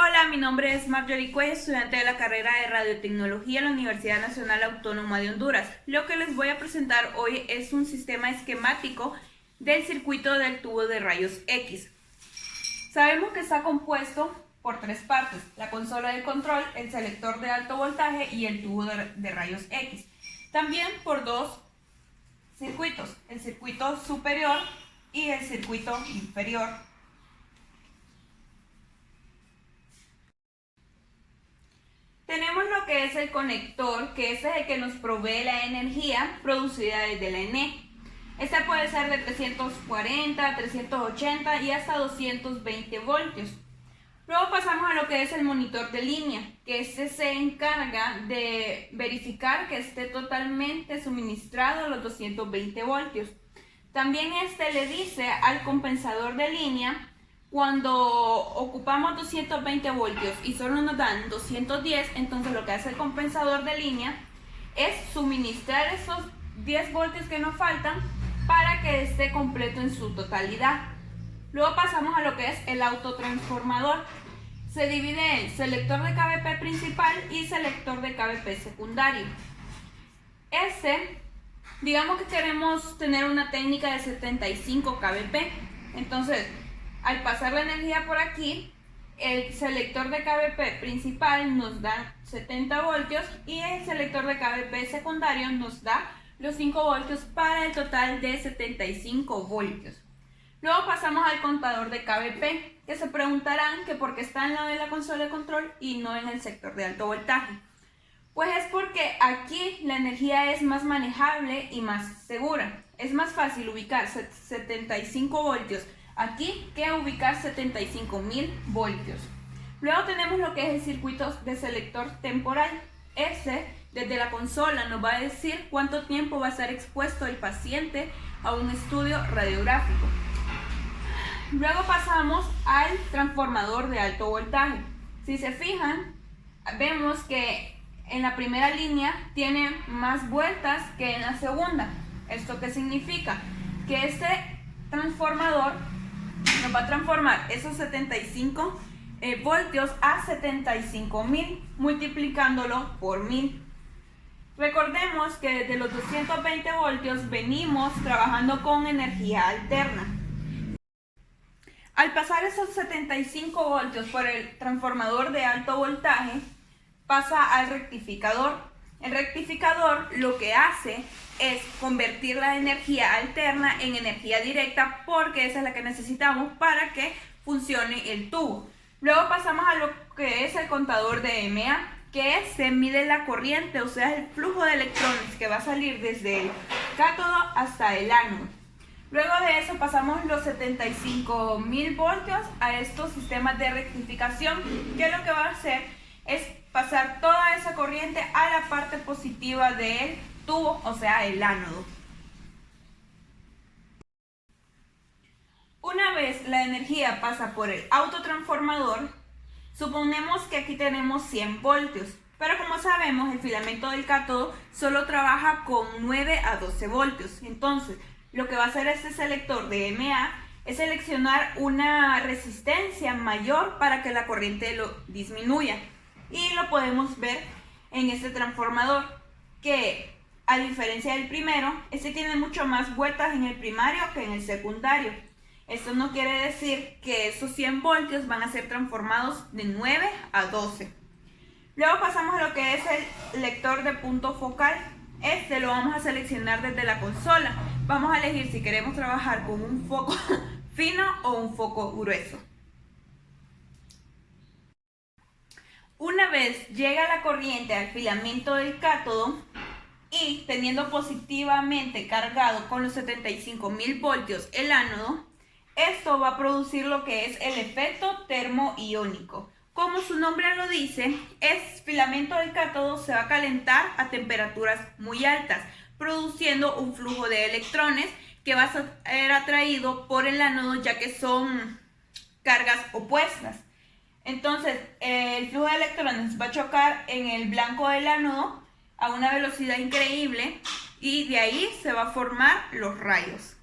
Hola, mi nombre es Marjorie Cuello, estudiante de la carrera de Radiotecnología en la Universidad Nacional Autónoma de Honduras. Lo que les voy a presentar hoy es un sistema esquemático del circuito del tubo de rayos X. Sabemos que está compuesto por tres partes: la consola de control, el selector de alto voltaje y el tubo de rayos X. También por dos circuitos, el circuito superior y el circuito inferior. Tenemos lo que es el conector, que ese es el que nos provee la energía producida desde la ENE. Este puede ser de 340, 380 y hasta 220 voltios. Luego pasamos a lo que es el monitor de línea, que este se encarga de verificar que esté totalmente suministrado a los 220 voltios. También este le dice al compensador de línea, cuando ocupamos 220 voltios y solo nos dan 210, entonces lo que hace el compensador de línea es suministrar esos 10 voltios que nos faltan para que esté completo en su totalidad. Luego pasamos a lo que es el autotransformador. Se divide en selector de KVP principal y selector de KVP secundario. Digamos que queremos tener una técnica de 75 kVp. Entonces, al pasar la energía por aquí, el selector de KVP principal nos da 70 voltios y el selector de KVP secundario nos da los 5 voltios para el total de 75 voltios. Luego pasamos al contador de KVP, que se preguntarán que por qué está en lado de la consola de control y no en el sector de alto voltaje. Pues es porque aquí la energía es más manejable y más segura. Es más fácil ubicar 75 voltios aquí que ubicar 75.000 voltios. Luego tenemos lo que es el circuito de selector temporal. Desde la consola nos va a decir cuánto tiempo va a estar expuesto el paciente a un estudio radiográfico. Luego pasamos al transformador de alto voltaje. Si se fijan, vemos que en la primera línea tiene más vueltas que en la segunda. ¿Esto qué significa? Que este transformador nos va a transformar esos 75 voltios a 75.000, multiplicándolo por 1000. Recordemos que desde los 220 voltios venimos trabajando con energía alterna. Al pasar esos 75 voltios por el transformador de alto voltaje, pasa al rectificador. El rectificador lo que hace es convertir la energía alterna en energía directa, porque esa es la que necesitamos para que funcione el tubo. Luego pasamos a lo que es el contador de mA, que se mide la corriente, o sea, el flujo de electrones que va a salir desde el cátodo hasta el ánodo. Luego de eso pasamos los 75.000 voltios a estos sistemas de rectificación, que lo que va a hacer es pasar toda esa corriente a la parte positiva del tubo, o sea, el ánodo. Una vez la energía pasa por el autotransformador, suponemos que aquí tenemos 100 voltios, pero como sabemos, el filamento del cátodo solo trabaja con 9 a 12 voltios. Entonces, lo que va a hacer este selector de mA es seleccionar una resistencia mayor para que la corriente lo disminuya. Y lo podemos ver en este transformador, que a diferencia del primero, este tiene mucho más vueltas en el primario que en el secundario. Esto no quiere decir que esos 100 voltios van a ser transformados de 9 a 12. Luego pasamos a lo que es el lector de punto focal. Este lo vamos a seleccionar desde la consola. Vamos a elegir si queremos trabajar con un foco fino o un foco grueso. Una vez llega la corriente al filamento del cátodo y teniendo positivamente cargado con los 75.000 voltios el ánodo, esto va a producir lo que es el efecto termoiónico. Como su nombre lo dice, el filamento del cátodo se va a calentar a temperaturas muy altas, produciendo un flujo de electrones que va a ser atraído por el ánodo, ya que son cargas opuestas. Entonces, el flujo de electrones va a chocar en el blanco del ánodo a una velocidad increíble y de ahí se va a formar los rayos.